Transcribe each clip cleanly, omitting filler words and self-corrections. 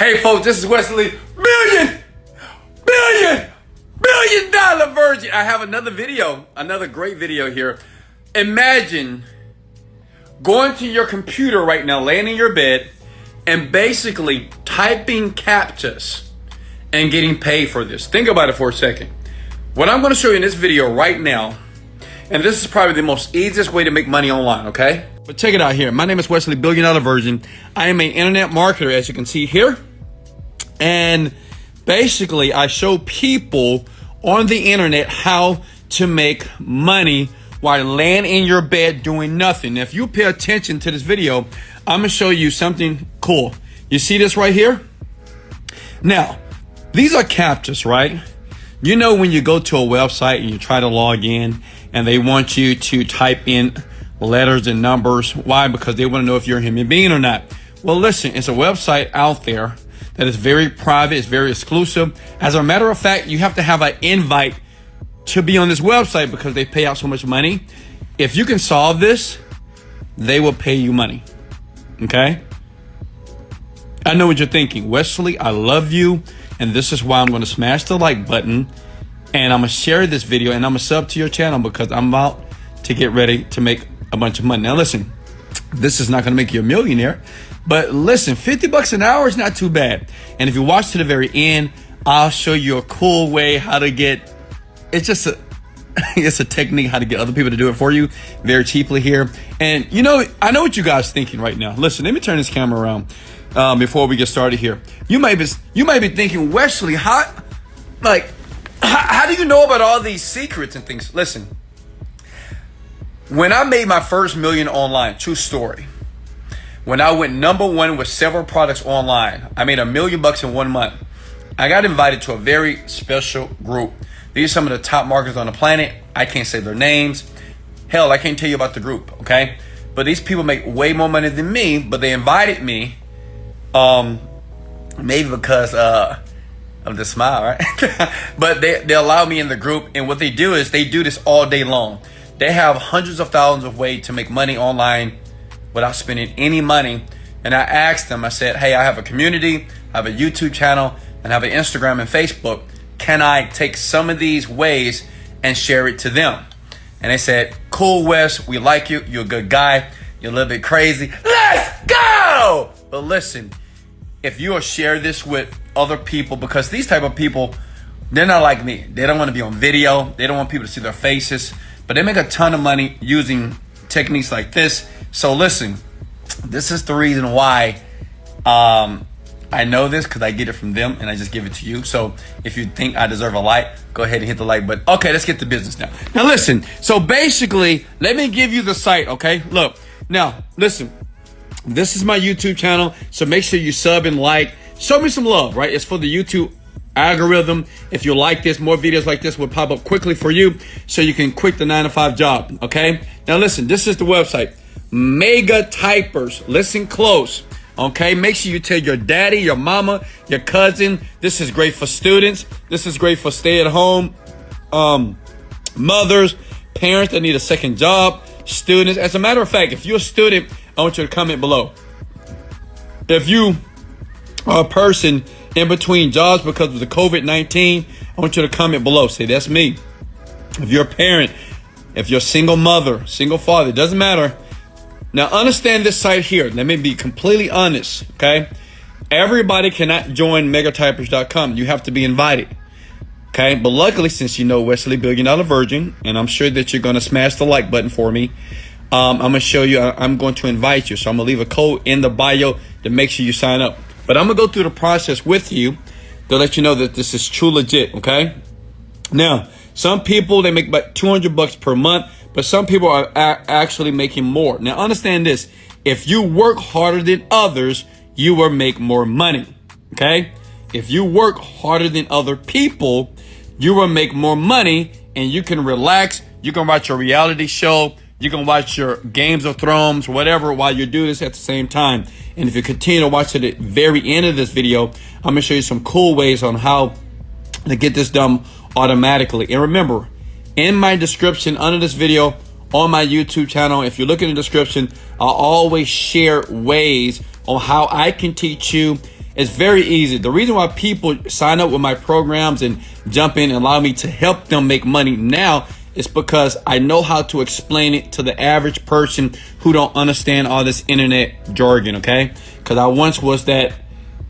Hey folks, this is Wesley, billion dollar virgin. I have another video, another great video here. Imagine going to your computer right now, laying in your bed, and basically typing CAPTCHAS and getting paid for this. Think about it for a second. What I'm going to show you in this video right now, and this is probably the most easiest way to make money online, okay? But check it out here. My name is Wesley, billion dollar virgin. I am an internet marketer, as you can see here. And basically, I show people on the internet how to make money while laying in your bed doing nothing. Now, if you pay attention to this video, I'm gonna show you something cool. You see this right here? Now, these are CAPTCHAs, right? You know when you go to a website and you try to log in and they want you to type in letters and numbers. Why? Because they want to know if you're a human being or not. Well, listen, it's a website out there that is very private, it's very exclusive. As a matter of fact, you have to have an invite to be on this website because they pay out so much money. If you can solve this, they will pay you money. Okay? I know what you're thinking. Wesley, I love you, and this is why I'm going to smash the like button, and I'm going to share this video, and I'm going to sub to your channel because I'm about to get ready to make a bunch of money. Now listen, this is not going to make you a millionaire, but listen, 50 bucks an hour is not too bad. And if you watch to the very end, I'll show you a cool way how to get, it's just a, it's a technique how to get other people to do it for you very cheaply here. And you know, I know what you guys are thinking right now. Listen, let me turn this camera around before we get started here. You might be thinking, Wesley, how do you know about all these secrets and things? Listen, when I made my first million online, true story, when I went #1 with several products online, I made $1 million in 1 month. I got invited to a very special group. These are some of the top marketers on the planet. I can't say their names. Hell, I can't tell you about the group, okay? But these people make way more money than me, but they invited me, maybe because of the smile, right? But they allow me in the group, and what they do is they do this all day long. They have hundreds of thousands of ways to make money online without spending any money. And I asked them, I said, hey, I have a community, I have a YouTube channel, and I have an Instagram and Facebook. Can I take some of these ways and share it to them? And they said, cool, Wes, we like you. You're a good guy. You're a little bit crazy. Let's go! But listen, if you will share this with other people, because these type of people, they're not like me. They don't want to be on video. They don't want people to see their faces. But they make a ton of money using techniques like this. So listen, this is the reason why I know this, because I get it from them and I just give it to you. So if you think I deserve a like, go ahead and hit the like button. Okay, let's get to business now. Now listen, so basically, let me give you the site, okay? Look, now listen, this is my YouTube channel. So make sure you sub and like. Show me some love, right? It's for the YouTube algorithm. If you like this, more videos like this will pop up quickly for you so you can quit the 9-to-5 job, okay? Now listen, this is the website. Mega Typers. Listen close, okay? Make sure you tell your daddy, your mama, your cousin. This is great for students. This is great for stay-at-home mothers, parents that need a second job, students. As a matter of fact, if you're a student, I want you to comment below. If you are a person in between jobs because of the COVID-19, I want you to comment below. Say, that's me. If you're a parent, if you're a single mother, single father, it doesn't matter. Now, understand this site here. Let me be completely honest, okay? Everybody cannot join megatypers.com. You have to be invited, okay? But luckily, since you know Wesley, billion dollar virgin, and I'm sure that you're going to smash the like button for me, I'm going to show you, I'm going to invite you. So I'm going to leave a code in the bio to make sure you sign up. But I'm going to go through the process with you to let you know that this is true legit, okay? Now, some people, they make about 200 bucks per month, but some people are actually making more. Now, understand this. If you work harder than others, you will make more money, okay? If you work harder than other people, you will make more money, and you can relax. You can watch your reality show. You can watch your Games of Thrones, whatever, while you do this at the same time. And if you continue to watch to the very end of this video, I'm going to show you some cool ways on how to get this done automatically. And remember, in my description under this video on my YouTube channel, if you look in the description, I'll always share ways on how I can teach you It's very easy. The reason why people sign up with my programs and jump in and allow me to help them make money now is because I know how to explain it to the average person who don't understand all this internet jargon, okay? Because I once was that.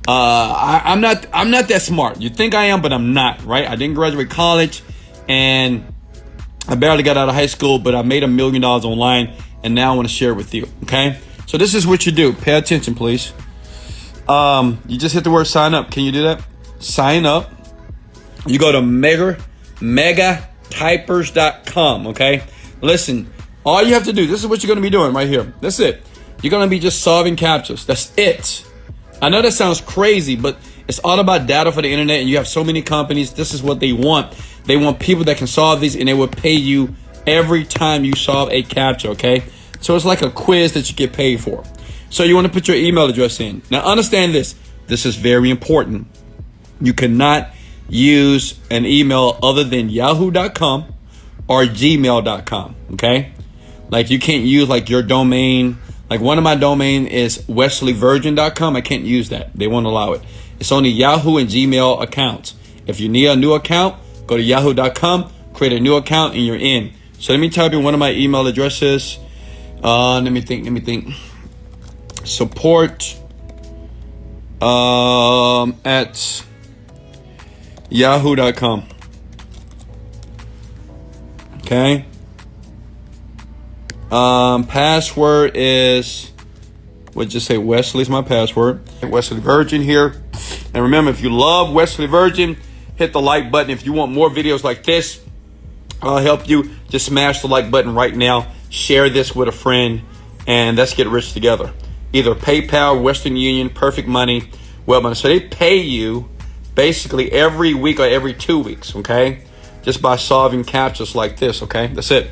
I'm not that smart. You think I am, but I'm not, right? I didn't graduate college, and I barely got out of high school, but I made $1 million online, and now I want to share it with you, okay? So this is what you do. Pay attention, please. You just hit the word sign up. Can you do that? Sign up. You go to megatypers.com, okay? Listen, all you have to do, this is what you're going to be doing right here. That's it. You're going to be just solving CAPTCHAs. That's it. I know that sounds crazy, but it's all about data for the internet, and you have so many companies. This is what they want. They want people that can solve these, and they will pay you every time you solve a CAPTCHA, okay? So it's like a quiz that you get paid for. So you want to put your email address in. Now understand this. This is very important. You cannot use an email other than yahoo.com or gmail.com, okay? Like you can't use like your domain. Like one of my domain is wesleyvirgin.com. I can't use that. They won't allow it. It's only Yahoo and Gmail accounts. If you need a new account, go to yahoo.com, create a new account, and you're in. So let me type in one of my email addresses. Let me think. Support at yahoo.com. Okay. Password is, we'll just say Wesley's my password. Wesley Virgin here. And remember, if you love Wesley Virgin, hit the like button. If you want more videos like this, I'll help you. Just smash the like button right now. Share this with a friend, and let's get rich together. Either PayPal, Western Union, Perfect Money, Webmoney. So they pay you basically every week or every 2 weeks, okay? Just by solving CAPTCHAs like this, okay? That's it.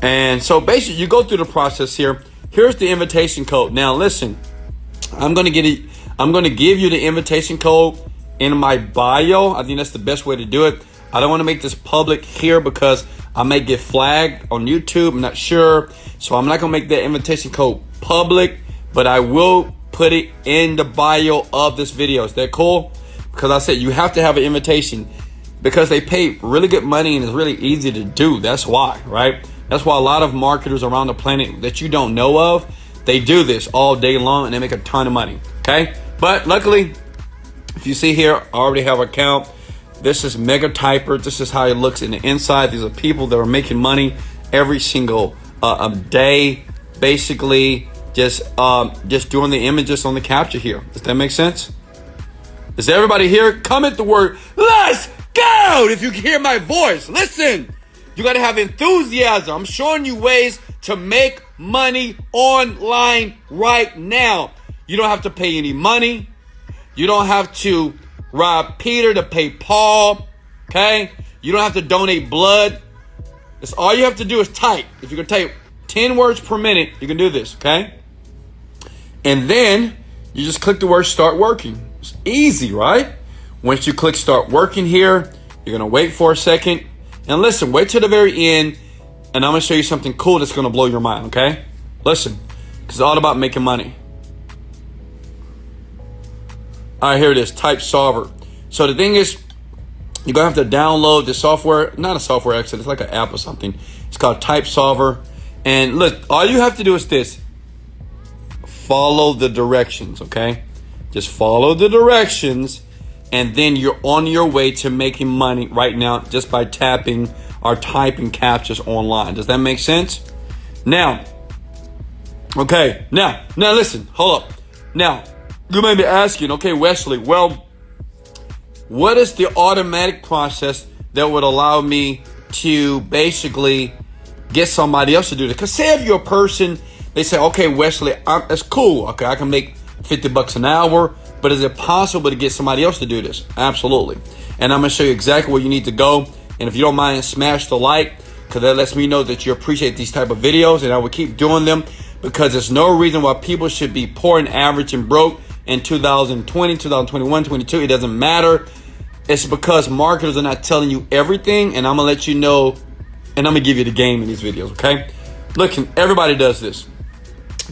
And so basically you go through the process here. Here's the invitation code. Now listen, I'm going to give you the invitation code in my bio. I think that's the best way to do it. I don't want to make this public here because I may get flagged on YouTube. I'm not sure. So I'm not going to make that invitation code public, but I will put it in the bio of this video. Is that cool? Because I said you have to have an invitation because they pay really good money and it's really easy to do. That's why, right? That's why a lot of marketers around the planet that you don't know of, they do this all day long and they make a ton of money, okay? But luckily, if you see here, I already have an account. This is Mega Typer. This is how it looks in the inside. These are people that are making money every single day, basically just doing the images on the CAPTCHA here. Does that make sense? Is everybody here? Comment the word, let's go, if you can hear my voice. Listen. You got to have enthusiasm. I'm showing you ways to make money online right now. You don't have to pay any money. You don't have to rob Peter to pay Paul. Okay? You don't have to donate blood. That's all you have to do is type. If you can type 10 words per minute, you can do this. Okay? And then you just click the word start working. It's easy, right? Once you click start working here, you're going to wait for a second. And listen, wait till the very end, and I'm going to show you something cool that's going to blow your mind, okay? Listen, because it's all about making money. All right, here it is, type solver. So the thing is, you're going to have to download the software, not a software actually, it's like an app or something. It's called Type Solver. And look, all you have to do is this. Follow the directions, okay? Just follow the directions. And then you're on your way to making money right now just by tapping or typing CAPTCHAs online. Does that make sense? Now, okay, now listen, hold up. Now, you may be asking, okay, Wesley, well, what is the automatic process that would allow me to basically get somebody else to do this? Because say if you're a person, they say, okay, Wesley, it's cool. Okay, I can make $50 an hour. But is it possible to get somebody else to do this? Absolutely. And I'm going to show you exactly where you need to go. And if you don't mind, smash the like, because that lets me know that you appreciate these type of videos. And I will keep doing them because there's no reason why people should be poor and average and broke in 2020, 2021, 22. It doesn't matter. It's because marketers are not telling you everything. And I'm going to let you know. And I'm going to give you the game in these videos, okay? Look, everybody does this.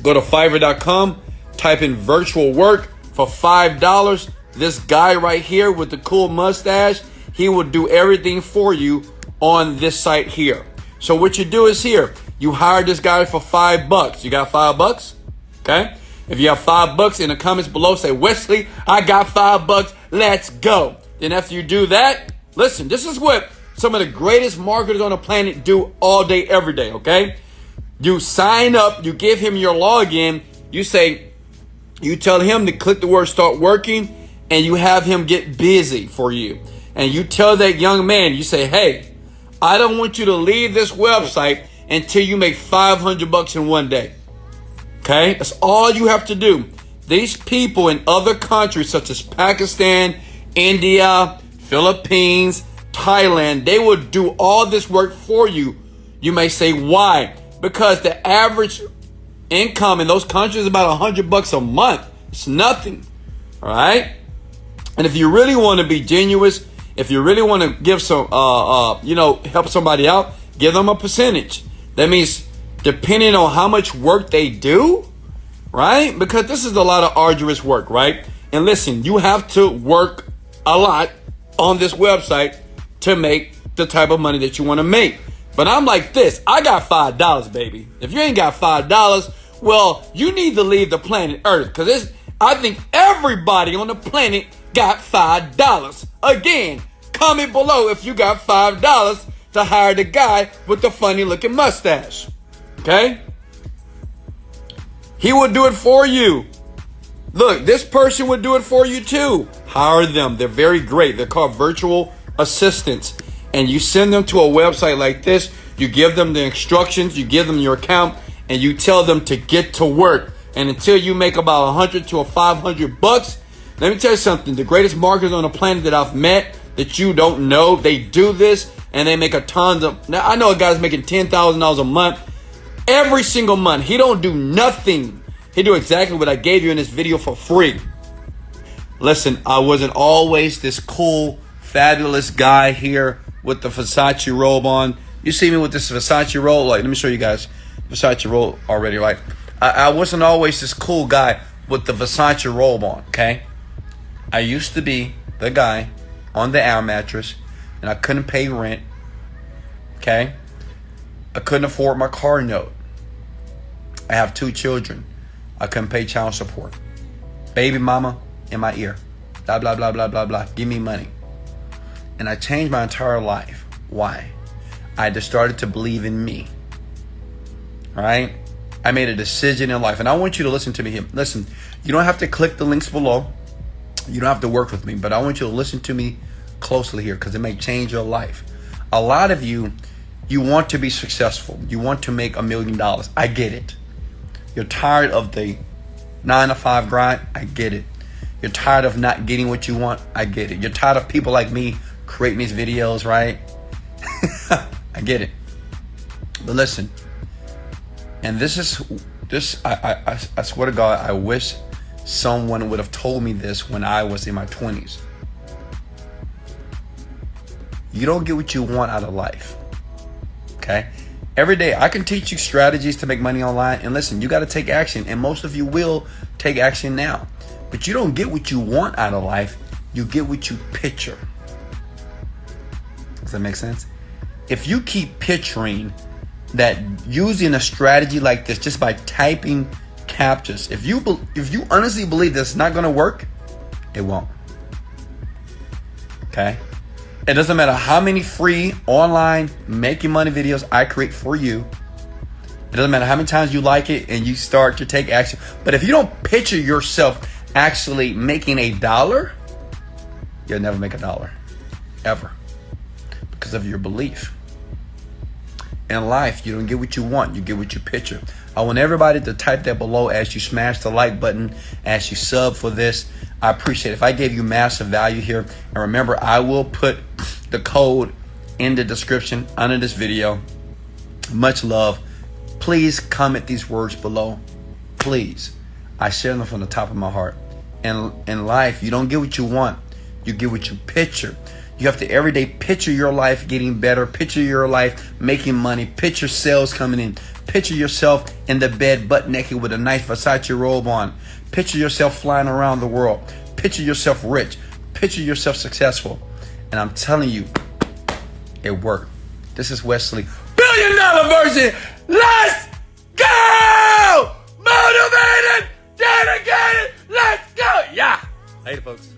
Go to Fiverr.com, type in virtual work for $5, this guy right here with the cool mustache, he will do everything for you on this site here. So what you do is here, you hire this guy for $5. You got $5? Okay. If you have $5 in the comments below, say, Wesley, I got $5. Let's go. Then after you do that, listen, this is what some of the greatest marketers on the planet do all day, every day. Okay. You sign up, you give him your login, you tell him to click the word start working, and you have him get busy for you. And you tell that young man, you say, hey, I don't want you to leave this website until you make $500 in one day. Okay, that's all you have to do. These people in other countries such as Pakistan, India, Philippines, Thailand, they will do all this work for you. You may say, why? Because the average income in those countries is about $100 a month. It's nothing. All right. And if you really want to be genuine, if you really want to give some, help somebody out, give them a percentage. That means depending on how much work they do, right? Because this is a lot of arduous work, right? And listen, you have to work a lot on this website to make the type of money that you want to make. But I'm like this, I got $5, baby. If you ain't got $5, well, you need to leave the planet Earth, because I think everybody on the planet got $5. Again, comment below if you got $5 to hire the guy with the funny looking mustache. Okay? He will do it for you. Look, this person would do it for you too. Hire them. They're very great. They're called virtual assistants. And you send them to a website like this. You give them the instructions. You give them your account. And you tell them to get to work. And until you make about $100 to $500, let me tell you something. The greatest marketers on the planet that I've met that you don't know, they do this and they make a ton of. Now I know a guy's making $10,000 a month every single month. He don't do nothing. He do exactly what I gave you in this video for free. Listen, I wasn't always this cool, fabulous guy here with the Versace robe on. You see me with this Versace robe? Like, let me show you guys. Versace robe already, right? I wasn't always this cool guy with the Versace robe on, okay? I used to be the guy on the air mattress, and I couldn't pay rent, okay? I couldn't afford my car note. I have 2 children. I couldn't pay child support. Baby mama in my ear. Blah, blah, blah, blah, blah, blah. Give me money. And I changed my entire life. Why? I just started to believe in me. All right? I made a decision in life. And I want you to listen to me here. Listen, you don't have to click the links below. You don't have to work with me. But I want you to listen to me closely here, because it may change your life. A lot of you want to be successful. You want to make $1 million. I get it. You're tired of the 9-to-5 grind. I get it. You're tired of not getting what you want. I get it. You're tired of people like me creating these videos, right? I get it. But listen, and this, I swear to God, I wish someone would have told me this when I was in my 20s. You don't get what you want out of life. Okay? Every day, I can teach you strategies to make money online. And listen, you got to take action. And most of you will take action now. But you don't get what you want out of life. You get what you picture. Does that make sense? If you keep picturing that using a strategy like this just by typing CAPTCHAS, if you honestly believe this is not going to work, it won't. Okay? It doesn't matter how many free online making money videos I create for you. It doesn't matter how many times you like it and you start to take action. But if you don't picture yourself actually making $1, you'll never make $1. Ever. Because of your belief. In life, you don't get what you want. You get what you picture. I want everybody to type that below as you smash the like button, as you sub for this. I appreciate it. If I gave you massive value here, and remember, I will put the code in the description under this video. Much love. Please comment these words below. Please. I share them from the top of my heart. And in life, you don't get what you want. You get what you picture. You have to every day picture your life getting better. Picture your life making money. Picture sales coming in. Picture yourself in the bed butt naked with a nice Versace robe on. Picture yourself flying around the world. Picture yourself rich. Picture yourself successful. And I'm telling you, it worked. This is Wesley. $1 billion version. Let's go! Motivated, dedicated, let's go! Yeah. Later, folks.